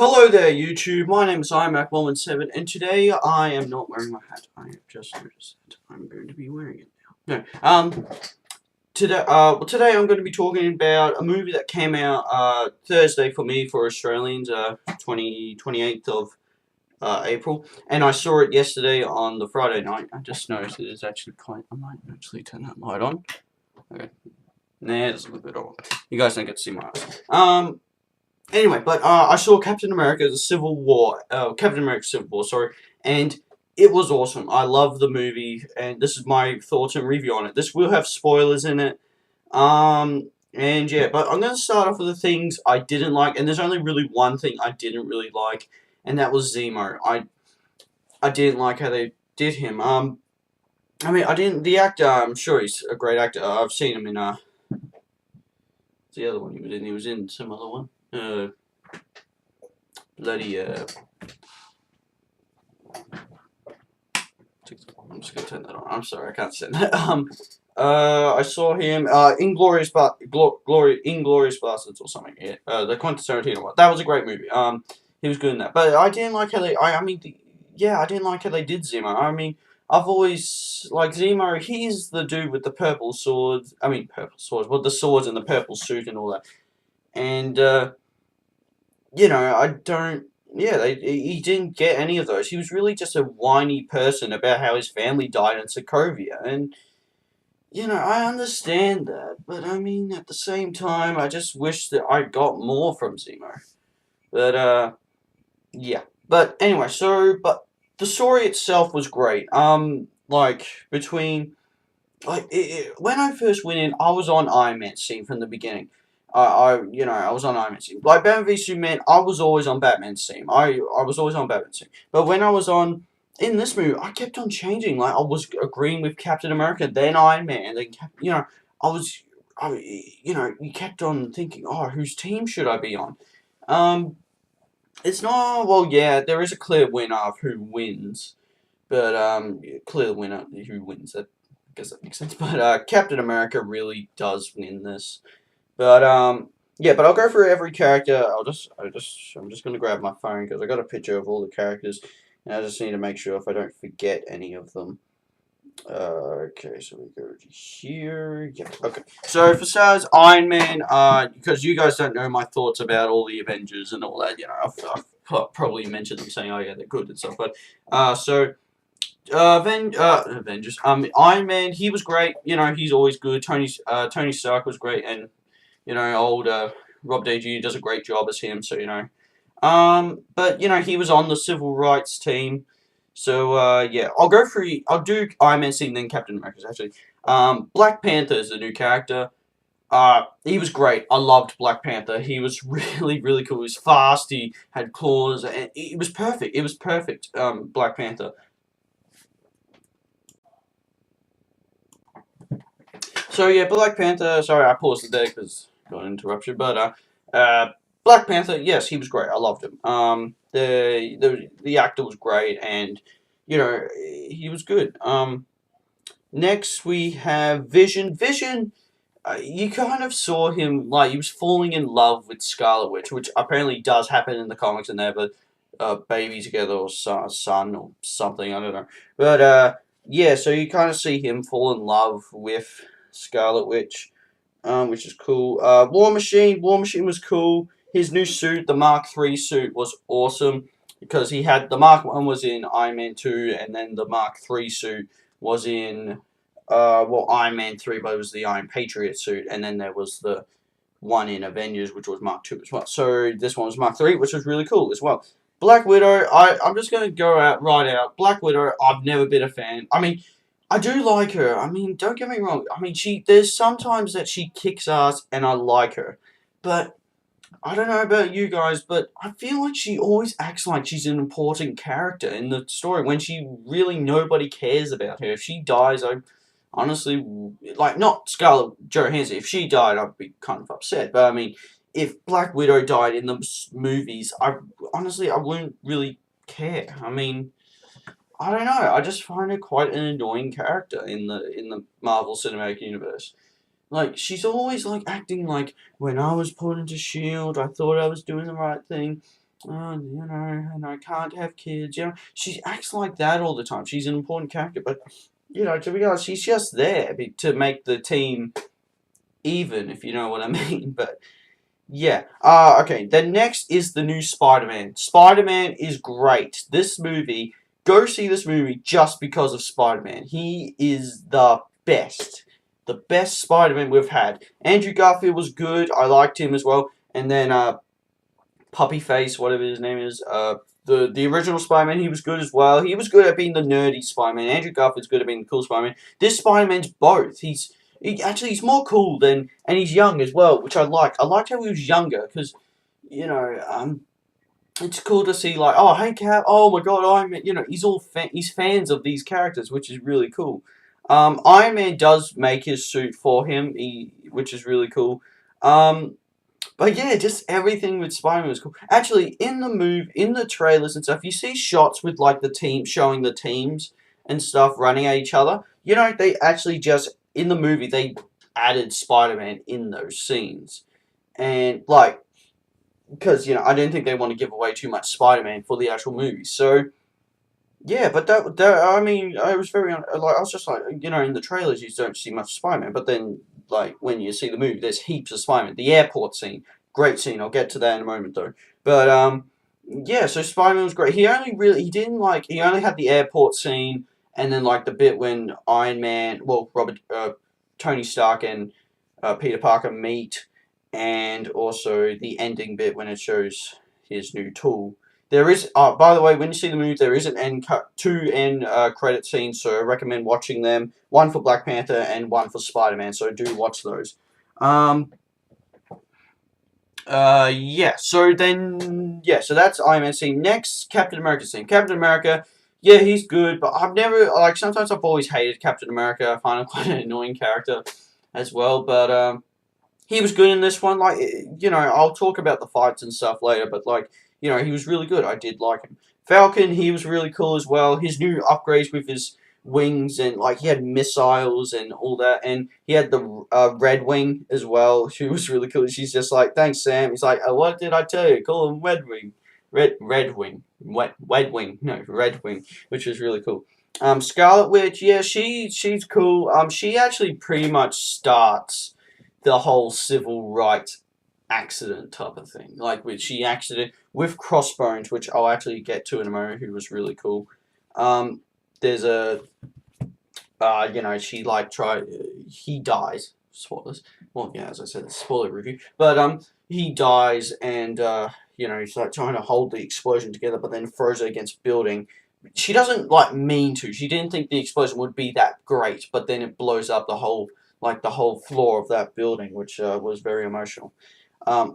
Hello there, YouTube. My name is iMac117, and today I am not wearing my hat. I have just noticed that I'm going to be wearing it now. No, today I'm going to be talking about a movie that came out Thursday for me, for Australians, 28th of April, and I saw it yesterday on the Friday night. I just noticed it is actually quite. I might actually turn that light on. Okay. Nah, it's a little bit off. You guys don't get to see my eyes. Anyway, but I saw Captain America: Civil War, sorry, and it was awesome. I love the movie, and this is my thoughts and review on it. This will have spoilers in it, and yeah, but I'm gonna start off with the things I didn't like, and there's only really one thing I didn't really like, and that was Zemo. I didn't like how they did him. I mean, I didn't. The actor, I'm sure he's a great actor. I've seen him in the other one he was in. He was in some other one. Bloody I'm just gonna turn that on. I'm sorry, I can't say that. I saw him Inglorious Bastards or something. Yeah, the Quentin Tarantino one. That was a great movie. He was good in that. But I didn't like how they. I mean, I didn't like how they did Zemo. I mean, I've always liked Zemo. He's the dude with the purple swords. I mean, purple swords. With the swords and the purple suit and all that. And you know, I don't. Yeah, he didn't get any of those. He was really just a whiny person about how his family died in Sokovia, and you know, I understand that, but I mean, at the same time, I just wish that I got more from Zemo. But yeah. But anyway, but the story itself was great. Like between when I first went in, I was on Iron Man scene from the beginning. I was on Iron Man's team. Like Batman v Superman, I was always on Batman's team. I was always on Batman's team. But when I was in this movie, I kept on changing. Like I was agreeing with Captain America, then Iron Man, then you kept on thinking, oh, whose team should I be on? Um, it's not. Well, yeah, there is a clear winner of who wins, but clear winner who wins. That I guess that makes sense. But Captain America really does win this. But yeah, but I'll go through every character. I'm just gonna grab my phone because I got a picture of all the characters, and I just need to make sure if I don't forget any of them. Okay, so we go to here. Yeah, okay. So for stars, Iron Man. Because you guys don't know my thoughts about all the Avengers and all that. You know, I've probably mentioned them saying, oh yeah, they're good and stuff. But Avengers. Iron Man. He was great. You know, he's always good. Tony Stark was great, and you know, old Rob Day Jr. does a great job as him, so, you know. But, you know, he was on the civil rights team. So, yeah, I'll do Iron Man scene, then Captain America's, actually. Black Panther is the new character. He was great. I loved Black Panther. He was really, really cool. He was fast. He had claws. And it was perfect. It was perfect, Black Panther. So, yeah, Black Panther. Sorry, I paused it there because got an interruption. But, Black Panther, yes, he was great. I loved him. The actor was great, and you know he was good. Next we have Vision. Vision, you kind of saw him like he was falling in love with Scarlet Witch, which apparently does happen in the comics, and they have a baby together or son or something. I don't know, but yeah. So you kind of see him fall in love with Scarlet Witch, which is cool. War Machine. War Machine was cool. His new suit, the Mark III suit, was awesome because he had the Mark 1 was in Iron Man 2, and then the Mark III suit was in Iron Man 3, but it was the Iron Patriot suit, and then there was the one in Avengers, which was Mark 2 as well. So this one was Mark 3, which was really cool as well. Black Widow, I'm just going to go right out. Black Widow, I've never been a fan. I mean, I do like her. I mean, don't get me wrong. I mean, there's sometimes that she kicks ass, and I like her. But I don't know about you guys, but I feel like she always acts like she's an important character in the story when she really nobody cares about her. If she dies, I honestly, like, not Scarlett Johansson. If she died, I'd be kind of upset. But I mean, if Black Widow died in the movies, I wouldn't really care. I mean, I don't know. I just find her quite an annoying character in the Marvel Cinematic Universe. Like, she's always, like, acting like, when I was put into S.H.I.E.L.D., I thought I was doing the right thing. you know, and I can't have kids. You know, she acts like that all the time. She's an important character, but you know, to be honest, she's just there to make the team even, if you know what I mean. But yeah. Okay. Then next is the new Spider-Man. Spider-Man is great. This movie, go see this movie just because of Spider-Man. He is the best. The best Spider-Man we've had. Andrew Garfield was good. I liked him as well. And then Puppy Face, whatever his name is, the original Spider-Man, he was good as well. He was good at being the nerdy Spider-Man. Andrew Garfield's good at being the cool Spider-Man. This Spider-Man's both. He's more cool than, and he's young as well, which I like. I liked how he was younger because, you know, it's cool to see like, oh hey Cap, oh my God, Iron Man. You know, he's fans of these characters, which is really cool. Iron Man does make his suit for him, which is really cool. Um, but yeah, just everything with Spider-Man was cool. Actually, in the trailers and stuff, you see shots with like the team showing the teams and stuff running at each other. You know, they actually just in the movie they added Spider-Man in those scenes, and like because you know I don't think they want to give away too much Spider-Man for the actual movie. So yeah, but that I mean, I was very like I was just like you know in the trailers you don't see much Spider-Man, but then like when you see the movie, there's heaps of Spider-Man. The airport scene, great scene. I'll get to that in a moment though. But yeah, so Spider-Man was great. He only had the airport scene and then like the bit when Iron Man, well Tony Stark and Peter Parker meet, and also the ending bit when it shows his new tool. There is, by the way, when you see the movie, there is two end credit scenes, so I recommend watching them. One for Black Panther and one for Spider-Man, so do watch those. Yeah, so that's Iron Man scene. Next, Captain America scene. Captain America, yeah, he's good, but sometimes I've always hated Captain America. I find him quite an annoying character as well, but, he was good in this one. Like, you know, I'll talk about the fights and stuff later, but like, you know, he was really good. I did like him. Falcon, he was really cool as well. His new upgrades with his wings and like he had missiles and all that, and he had the Red Wing as well. She was really cool. She's just like, thanks, Sam. He's like, what did I tell you? Call him Red Wing, Red Wing, Red Wing, no Red Wing, which was really cool. Scarlet Witch, yeah, she's cool. She actually pretty much starts the whole civil rights accident type of thing. Like, she accident with Crossbones, which I'll actually get to in a moment, who was really cool. There's a, you know, he dies. Spoilers. Well, yeah, as I said, spoiler review. But, he dies and, you know, he's like trying to hold the explosion together, but then throws it against building. She doesn't, like, mean to. She didn't think the explosion would be that great, but then it blows up the whole floor of that building, which was very emotional. I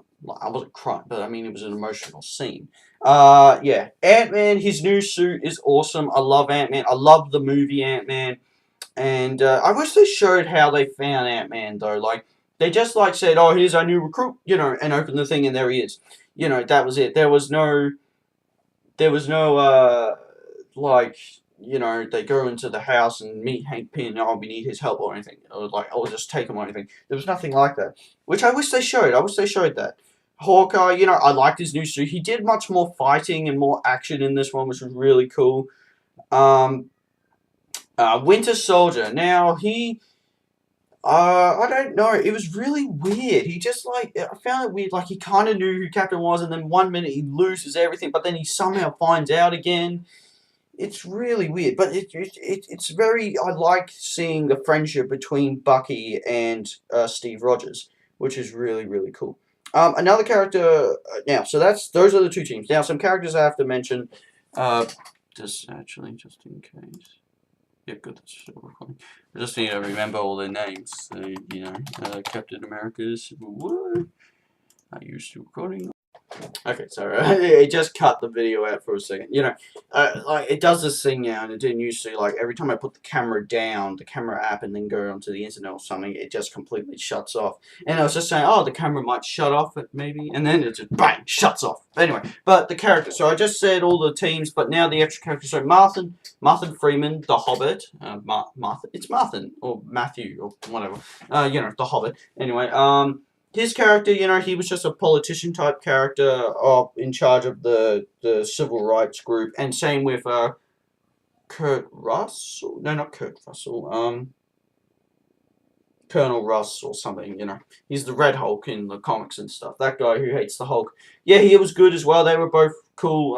wasn't crying, but I mean it was an emotional scene. Yeah, Ant-Man, his new suit is awesome. I love Ant-Man. I love the movie Ant-Man, and I wish they showed how they found Ant-Man though. Like they just like said, "Oh, here's our new recruit," you know, and opened the thing, and there he is. You know, that was it. There was no like you know they go into the house and meet Hank Pym. Oh, we need his help or anything. Or like oh just take him or anything. There was nothing like that, which I wish they showed. I wish they showed that. Hawkeye, you know, I liked his new suit. He did much more fighting and more action in this one, which was really cool. Um, Winter Soldier. Now I don't know. It was really weird. He just like I found it weird. Like he kind of knew who Captain was, and then one minute he loses everything, but then he somehow finds out again. It's really weird, but it's very. I like seeing the friendship between Bucky and Steve Rogers, which is really cool. Another character now. So those are the two teams. Now some characters I have to mention. Just in case. Yeah, good. That's still recording. I just need to remember all their names. So, you know, Captain America, Civil War. I used to recording. Okay, sorry. It just cut the video out for a second. You know, like it does this thing now, and it didn't used to. Like every time I put the camera down, the camera app, and then go onto the internet or something, it just completely shuts off. And I was just saying, oh, the camera might shut off, maybe, and then it just bang shuts off. Anyway, but the characters. So I just said all the teams, but now the extra characters. So Martin Freeman, the Hobbit. It's Martin or Matthew or whatever. You know, the Hobbit. Anyway, his character, he was just a politician type character, in charge of the civil rights group, and same with Kurt Russell. No, not Kurt Russell. Colonel Russ or something. He's the Red Hulk in the comics and stuff. That guy who hates the Hulk. Yeah, he was good as well. They were both cool.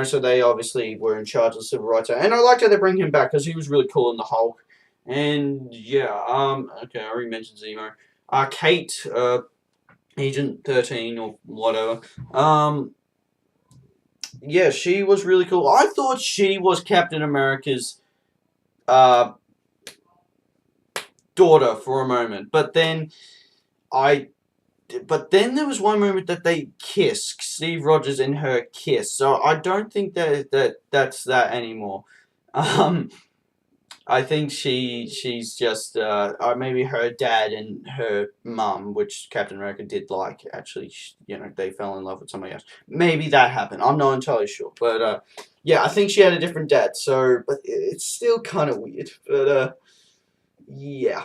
So they obviously were in charge of the civil rights, and I liked how they bring him back because he was really cool in the Hulk. And yeah, okay, I already mentioned Zemo. Kate, Agent 13 or whatever. Yeah, she was really cool. I thought she was Captain America's uh daughter for a moment, but then I there was one moment that they kiss, Steve Rogers and her kiss. So I don't think that's that anymore. Um, I think she's just maybe her dad and her mum, which Captain America did like. Actually, they fell in love with somebody else. Maybe that happened. I'm not entirely sure, but yeah, I think she had a different dad. So, but it's still kind of weird. But yeah.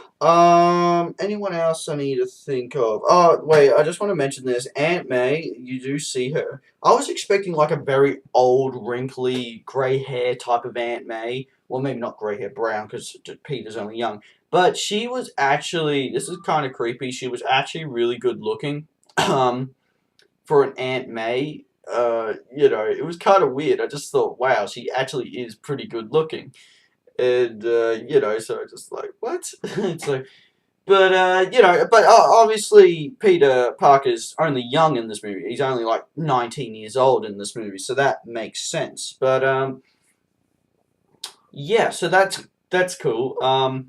Anyone else I need to think of? Oh, wait, I just want to mention this. Aunt May, you do see her. I was expecting like a very old, wrinkly, grey hair type of Aunt May. Well, maybe not grey hair, brown, because Peter's only young. But she was actually, this is kind of creepy, she was actually really good looking. For an Aunt May. It was kind of weird. I just thought, wow, she actually is pretty good looking. And so I just like what? So, but obviously Peter Parker's only young in this movie. He's only like 19 years old in this movie, so that makes sense. But yeah, so that's cool.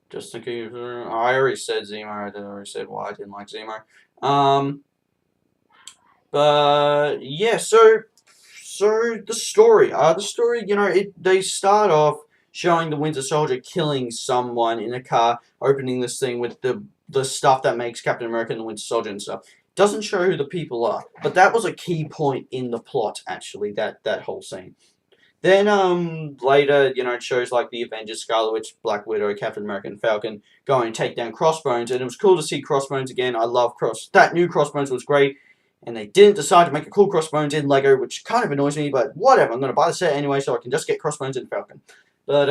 Just thinking, I already said Zemo. I already said why I didn't like Zemo. But yeah, so the story, they start off showing the Winter Soldier killing someone in a car, opening this thing with the stuff that makes Captain America and the Winter Soldier and stuff. Doesn't show who the people are, but that was a key point in the plot, actually, that whole scene. Then later, it shows like the Avengers, Scarlet Witch, Black Widow, Captain America, and Falcon going and take down Crossbones, and it was cool to see Crossbones again. I love that new Crossbones was great. And they didn't decide to make a cool Crossbones in Lego, which kind of annoys me, but whatever. I'm going to buy the set anyway so I can just get Crossbones and Falcon. But,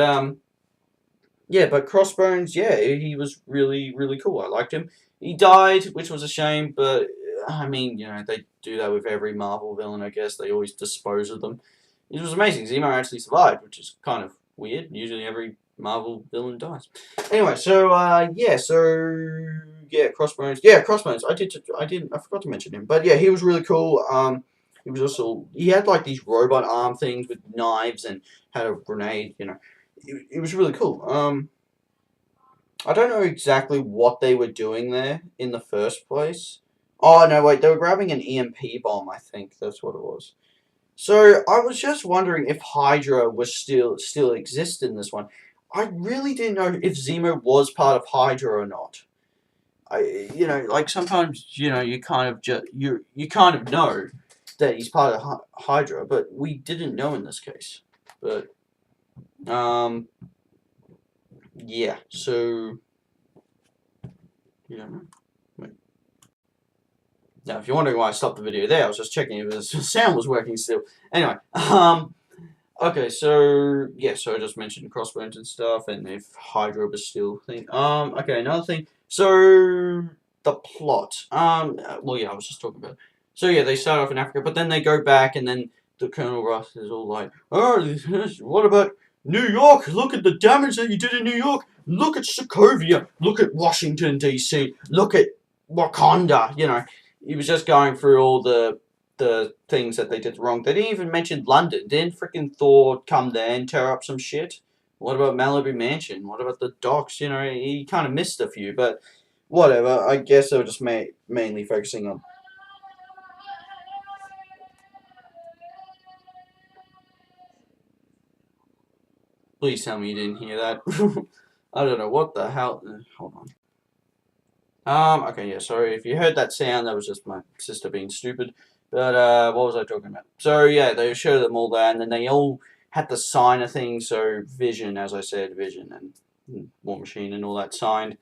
yeah, but Crossbones, yeah, he was really, really cool. I liked him. He died, which was a shame, but, I mean, they do that with every Marvel villain, I guess. They always dispose of them. It was amazing. Zemo actually survived, which is kind of weird. Usually every Marvel villain dies. Anyway, so, yeah, Crossbones. Yeah, Crossbones. I forgot to mention him. But yeah, he was really cool. He had like these robot arm things with knives and had a grenade, It was really cool. I don't know exactly what they were doing there in the first place. Oh, no, wait, they were grabbing an EMP bomb, I think. That's what it was. So, I was just wondering if Hydra was still exist in this one. I really didn't know if Zemo was part of Hydra or not. Like sometimes, you kind of you kind of know that he's part of Hydra, but we didn't know in this case. But, yeah, so, you don't know. Wait. Now, if you're wondering why I stopped the video there, I was just checking if the sound was working still. Anyway, okay, so, yeah, so I just mentioned Crossbones and stuff, and if Hydra was still a thing. Okay, another thing. So, the plot. Well, yeah, I was just talking about it. So, yeah, they start off in Africa, but then they go back, and then the Colonel Russ is all like, oh, what about New York? Look at the damage that you did in New York. Look at Sokovia. Look at Washington, D.C. Look at Wakanda, He was just going through all the things that they did wrong. They didn't even mention London. Didn't freaking Thor come there and tear up some shit? What about Malibu Mansion? What about the docks? He kind of missed a few, but whatever. I guess they were just mainly focusing on. Please tell me you didn't hear that. I don't know what the hell. Hold on. Okay, yeah, sorry. If you heard that sound, that was just my sister being stupid. But, what was I talking about? So, yeah, they showed them all that, and then they all had to sign a thing, so Vision, as I said, Vision and War Machine and all that signed.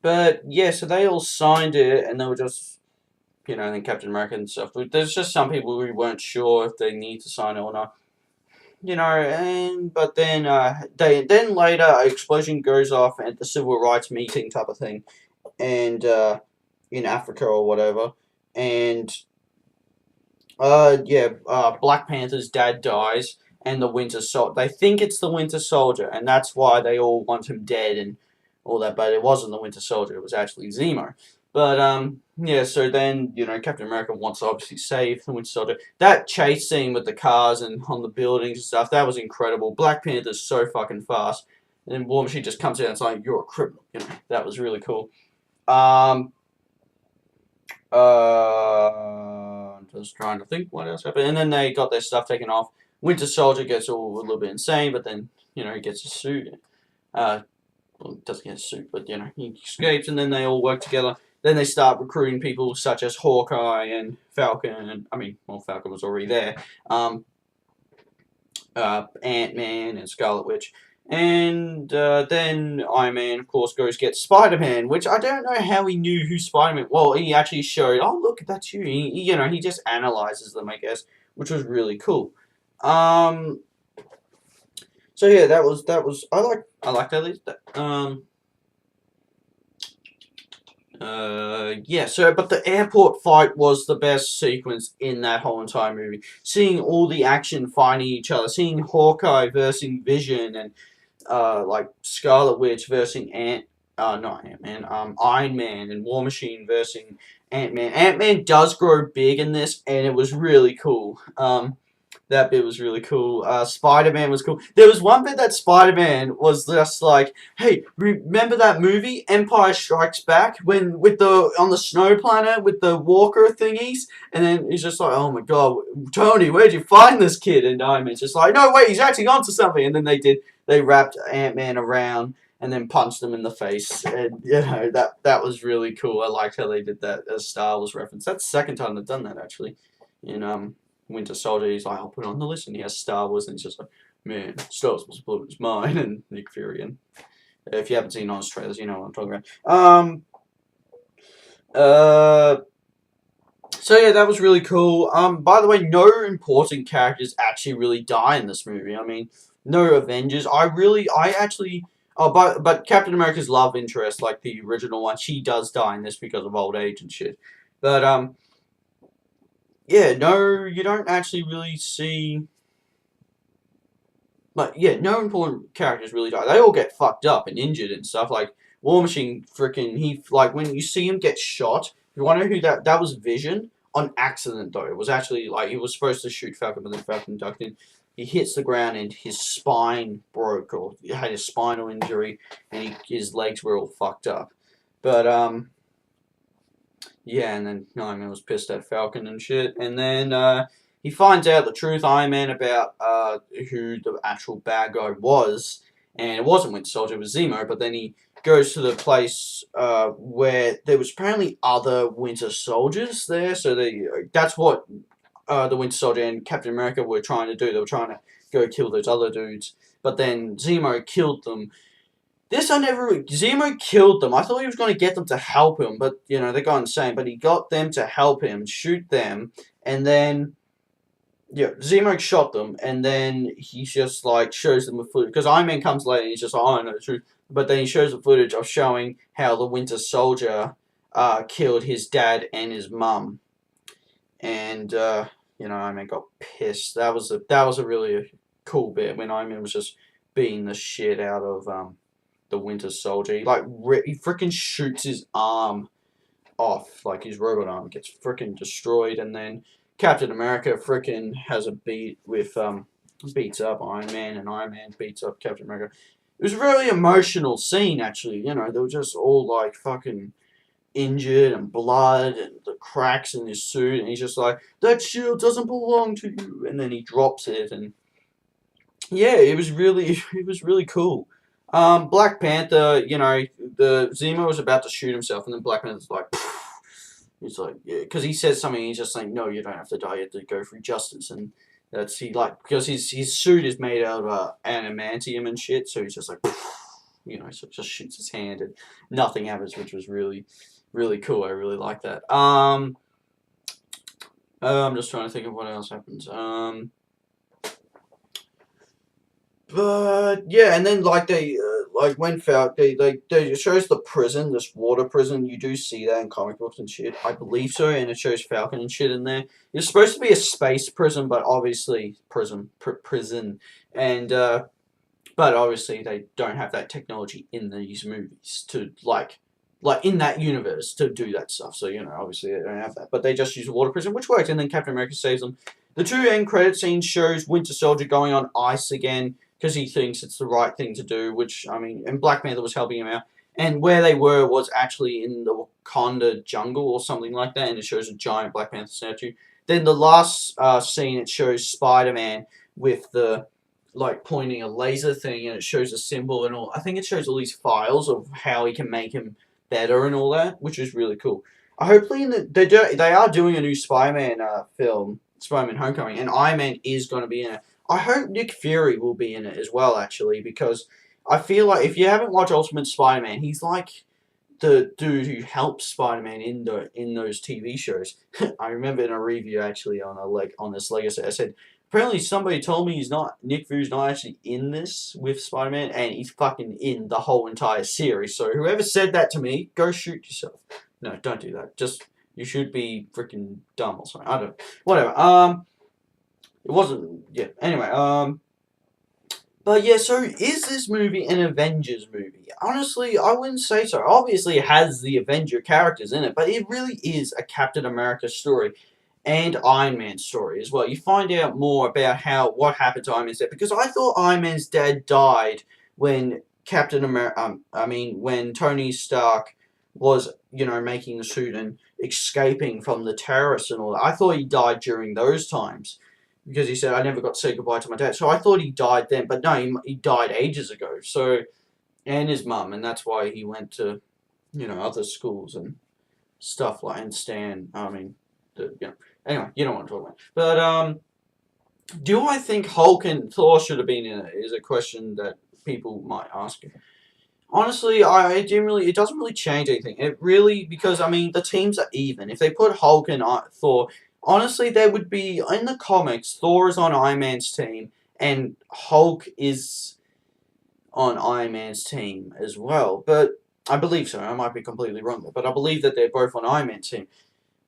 But yeah, so they all signed it, and they were just, then Captain America and stuff. But there's just some people who weren't sure if they need to sign it or not. And but then then later an explosion goes off at the civil rights meeting type of thing, and in Africa or whatever, and Black Panther's dad dies, and the Winter Soldier. They think it's the Winter Soldier, and that's why they all want him dead and all that. But it wasn't the Winter Soldier; it was actually Zemo. But yeah. So then Captain America wants to obviously save the Winter Soldier. That chase scene with the cars and on the buildings and stuff, that was incredible. Black Panther's so fucking fast, and then War Machine just comes in and it's like, "You're a criminal." That was really cool. Um, just trying to think what else happened. And then they got their stuff taken off. Winter Soldier gets all a little bit insane, but then, he gets a suit. Well, he doesn't get a suit, but, he escapes, and then they all work together. Then they start recruiting people such as Hawkeye and Falcon, Falcon was already there. Ant-Man and Scarlet Witch. And then Iron Man, of course, goes get SpiderMan, which I don't know how he knew who SpiderMan. Well, he actually showed. Oh, look, that's you. He just analyzes them, I guess, which was really cool. So yeah, that was. I like that. Yeah, but the airport fight was the best sequence in that whole entire movie. Seeing all the action fighting each other, seeing Hawkeye versus Vision, and like Scarlet Witch versus not Ant-Man, Iron Man and War Machine versus Ant-Man. Ant-Man does grow big in this, and it was really cool. That bit was really cool. Spider-Man was cool. There was one bit that Spider-Man was just like, "Hey, remember that movie, Empire Strikes Back, when on the snow planet with the walker thingies?" And then he's just like, "Oh my god, Tony, where'd you find this kid?" And Iron Man's just like, "No, wait, he's actually onto something." And then they wrapped Ant-Man around and then punched him in the face, and that was really cool. I liked how they did that as Star Wars reference. That's the second time they've done that actually. In Winter Soldier, he's like, "I'll put it on the list," and he has Star Wars, and he's just like, "Man, Star Wars was blown his mind," and Nick Fury. And if you haven't seen those trailers, you know what I'm talking about. So yeah, that was really cool. By the way, no important characters actually really die in this movie. I mean, no Avengers. But Captain America's love interest, like the original one, she does die in this because of old age and shit. But yeah, no, you don't actually really see. But yeah, no important characters really die. They all get fucked up and injured and stuff. Like War Machine, when you see him get shot. You want to know who that was? Vision on accident though. It was actually like he was supposed to shoot Falcon, but then Falcon ducked in. He hits the ground and his spine broke, or he had a spinal injury, and his legs were all fucked up. But yeah, and then Iron Man was pissed at Falcon and shit. And then he finds out the truth, Iron Man, about who the actual bad guy was. And it wasn't Winter Soldier, it was Zemo. But then he goes to the place where there was apparently other Winter Soldiers there. So that's what the Winter Soldier and Captain America were trying to do. They were trying to go kill those other dudes. But then Zemo killed them. Zemo killed them. I thought he was going to get them to help him, but, they go insane. But he got them to help him, shoot them, and then, Zemo shot them, and then he just, shows them the footage. Because Iron Man comes later, and he's just like, "Oh, I know the truth." But then he shows the footage of showing how the Winter Soldier killed his dad and his mum. And, Iron Man got pissed. That was a really cool bit when Iron Man was just beating the shit out of, the Winter Soldier. He freaking shoots his arm off, like his robot arm gets freaking destroyed, and then Captain America freaking has a beat with beats up Iron Man, and Iron Man beats up Captain America. It was a really emotional scene actually. They were just all fucking injured and blood and the cracks in his suit, and he's just like, "That shield doesn't belong to you," and then he drops it, and yeah, it was really cool. Black Panther, the Zemo was about to shoot himself, and then Black Panther's like, he's like, yeah, because he says something, he's just like, "No, you don't have to die, you have to go through justice," and because his suit is made out of adamantium and shit, so he's just like, so it just shoots his hand and nothing happens, which was really, really cool. I really like that. I'm just trying to think of what else happens. But yeah, and then like they like when Falcon they it shows the prison, this water prison. You do see that in comic books and shit, I believe so, and it shows Falcon and shit in there. It's supposed to be a space prison, but obviously prison, and but obviously they don't have that technology in these movies to like in that universe to do that stuff. So obviously they don't have that, but they just use a water prison, which works. And then Captain America saves them. The two end credit scenes shows Winter Soldier going on ice again because he thinks it's the right thing to do. Which I mean, and Black Panther was helping him out. And where they were was actually in the Wakanda jungle or something like that, and it shows a giant Black Panther statue. Then the last scene, it shows Spider-Man with the like pointing a laser thing, and it shows a symbol and all. I think it shows all these files of how he can make him better and all that, which is really cool. Hopefully, they are doing a new Spider-Man film, Spider-Man: Homecoming, and Iron Man is going to be in it. I hope Nick Fury will be in it as well, actually, because I feel like if you haven't watched Ultimate Spider-Man, he's like the dude who helps Spider-Man in those TV shows. I remember in a review actually on this Legacy, I said apparently somebody told me Nick Fury's not actually in this with Spider-Man, and he's fucking in the whole entire series. So whoever said that to me, go shoot yourself. No, don't do that. Just you should be freaking dumb or something. I don't. Whatever. It wasn't. Yeah. Anyway. But yeah, so is this movie an Avengers movie? Honestly, I wouldn't say so. Obviously, it has the Avenger characters in it, but it really is a Captain America story and Iron Man story as well. You find out more about what happened to Iron Man's dad, because I thought Iron Man's dad died when when Tony Stark was, making the suit and escaping from the terrorists and all that. I thought he died during those times. Because he said, I never got to say goodbye to my dad. So I thought he died then. But no, he died ages ago. So, and his mum. And that's why he went to, other schools and stuff like, and Stan. Anyway, you don't want to talk about it. But, do I think Hulk and Thor should have been in it? Is a question that people might ask. Honestly, it doesn't really change anything. It really, because, the teams are even. If they put Hulk and Thor, honestly, there would be, in the comics, Thor is on Iron Man's team, and Hulk is on Iron Man's team as well. But, I believe so. I might be completely wrong there. But I believe that they're both on Iron Man's team.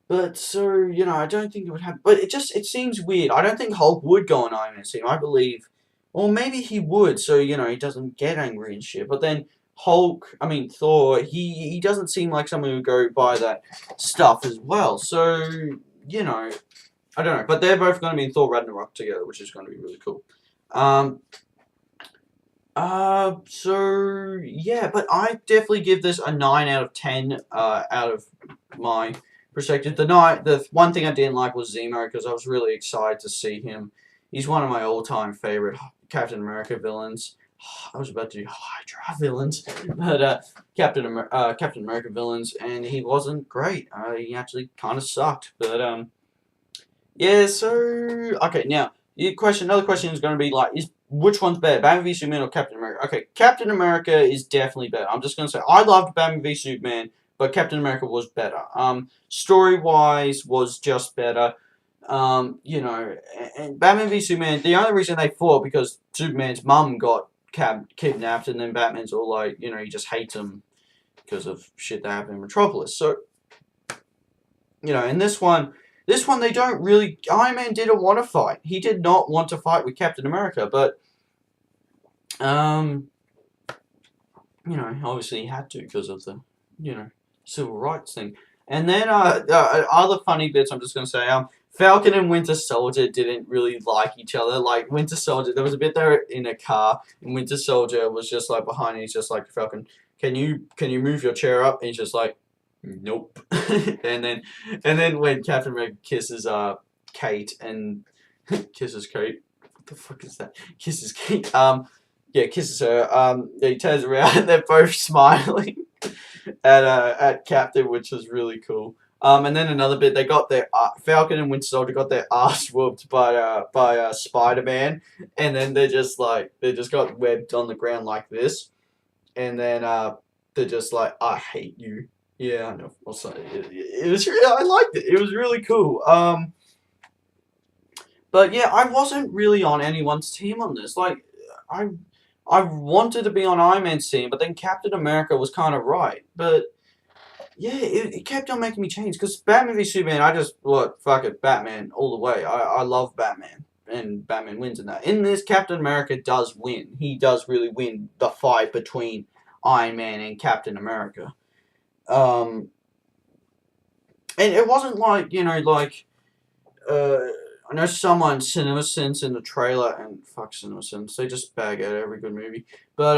But, so, I don't think it would happen. But it seems weird. I don't think Hulk would go on Iron Man's team. I believe, or maybe he would, so, he doesn't get angry and shit. But then, Thor, he doesn't seem like someone who would go by that stuff as well. So, I don't know. But they're both going to be in Thor Ragnarok together, which is going to be really cool. So, yeah, but I definitely give this a 9 out of 10 out of my perspective. The one thing I didn't like was Zemo, because I was really excited to see him. He's one of my all-time favorite Captain America villains. I was about to do Hydra villains, but Captain America villains, and he wasn't great. He actually kind of sucked. But yeah. So okay, now another question is going to be like, which one's better, Batman v Superman or Captain America? Okay, Captain America is definitely better. I'm just going to say I loved Batman v Superman, but Captain America was better. Story wise was just better. And Batman v Superman, the only reason they fought because Superman's mum got kidnapped, and then Batman's all like, he just hates him because of shit that happened in Metropolis. So, in this one they don't really. Iron Man didn't want to fight. He did not want to fight with Captain America, but obviously he had to because of the civil rights thing. And then other funny bits. I'm just gonna say Falcon and Winter Soldier didn't really like each other. Like, Winter Soldier, there was a bit there in a car, and Winter Soldier was just like behind, and he's just like, Falcon, can you move your chair up? And he's just like, nope. and then when Captain America kisses Kate and kisses Kate, what the fuck is that? Kisses Kate. Kisses her. He turns around and they're both smiling at Captain, which was really cool. And then another bit, they got their Falcon and Winter Soldier got their ass whooped by Spider-Man, and then they just got webbed on the ground like this, and then they're just like, I hate you. Yeah, I know. I'll say it was. I liked it. It was really cool. But yeah, I wasn't really on anyone's team on this. Like, I I wanted to be on Iron Man's team, but then Captain America was kind of right. But yeah, it kept on making me change because Batman v Superman. I just look, fuck it, Batman all the way. I love Batman, and Batman wins in that. In this, Captain America does win. He does really win the fight between Iron Man and Captain America. Um, and it wasn't like uh, I know someone CinemaSins in the trailer, and fuck CinemaSins, they just bag out every good movie. But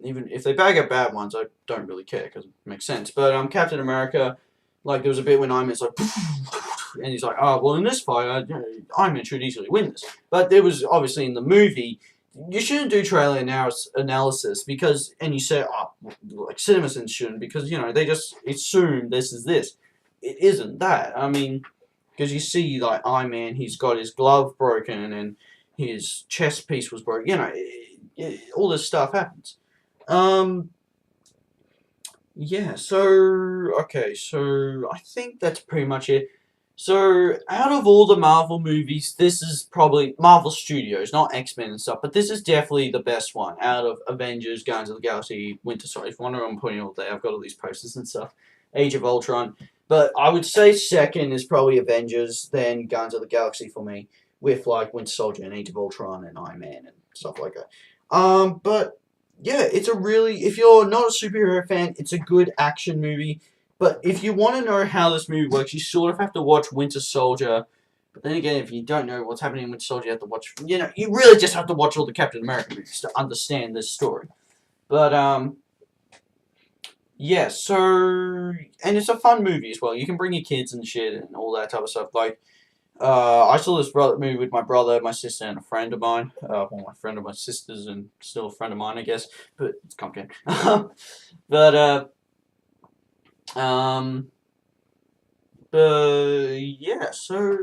even if they bag out bad ones, I don't really care because it makes sense. But Captain America, like there was a bit when Iron Man's like, and he's like, oh well, in this fight, Iron Man should easily win this. But there was obviously in the movie. You shouldn't do trailer analysis because, and you say, oh, like CinemaSins shouldn't because they just assume this is this. It isn't that. I mean, because you see, like, Iron Man, he's got his glove broken and his chest piece was broken. All this stuff happens. Yeah, so, okay, so I think that's pretty much it. So, out of all the Marvel movies, this is probably Marvel Studios, not X-Men and stuff, but this is definitely the best one out of Avengers, Guardians of the Galaxy, Winter Soldier. If you wonder, I'm putting all day. I've got all these posters and stuff. Age of Ultron. But I would say second is probably Avengers, then Guardians of the Galaxy for me, with like Winter Soldier and Age of Ultron and Iron Man and stuff like that. But yeah, it's a really, if you're not a superhero fan, it's a good action movie. But if you want to know how this movie works, you sort of have to watch Winter Soldier. But then again, if you don't know what's happening in Winter Soldier, you have to watch, you really just have to watch all the Captain America movies to understand this story. But, yeah, so, and it's a fun movie as well. You can bring your kids and shit and all that type of stuff. Like, I saw this movie with my brother, my sister, and a friend of mine. Well, my friend of my sister's and still a friend of mine, I guess. But it's complicated. but, yeah, so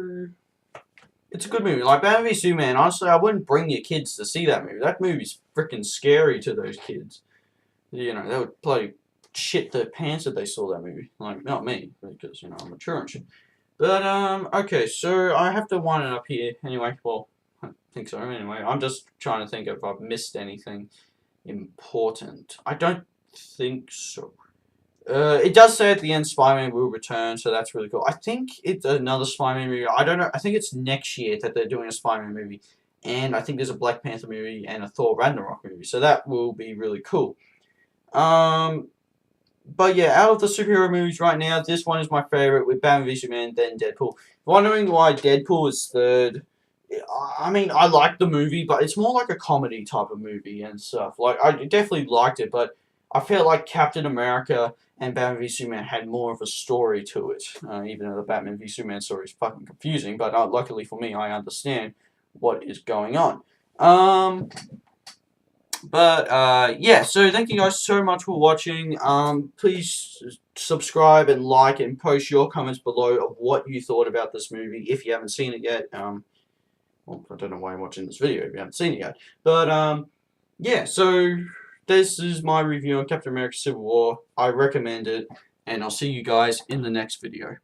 it's a good movie. Like Batman v Superman, honestly, I wouldn't bring your kids to see that movie. That movie's freaking scary to those kids. They would bloody shit their pants if they saw that movie. Like, not me, because, I'm mature and shit. But, okay, so I have to wind it up here. Anyway, well, I think so. Anyway, I'm just trying to think if I've missed anything important. I don't think so. It does say at the end Spider-Man will return, so that's really cool. I think it's another Spider-Man movie. I don't know. I think it's next year that they're doing a Spider-Man movie. And I think there's a Black Panther movie and a Thor Ragnarok movie. So that will be really cool. But yeah, out of the superhero movies right now, this one is my favorite with Batman v Superman, then Deadpool. Wondering why Deadpool is third. I mean, I like the movie, but it's more like a comedy type of movie and stuff. Like, I definitely liked it, but I felt like Captain America and Batman v Superman had more of a story to it. Even though the Batman v Superman story is fucking confusing, but luckily for me, I understand what is going on. Yeah, so thank you guys so much for watching. Please subscribe and like and post your comments below of what you thought about this movie if you haven't seen it yet. Well, I don't know why you're watching this video if you haven't seen it yet. But, yeah, so this is my review on Captain America Civil War. I recommend it, and I'll see you guys in the next video.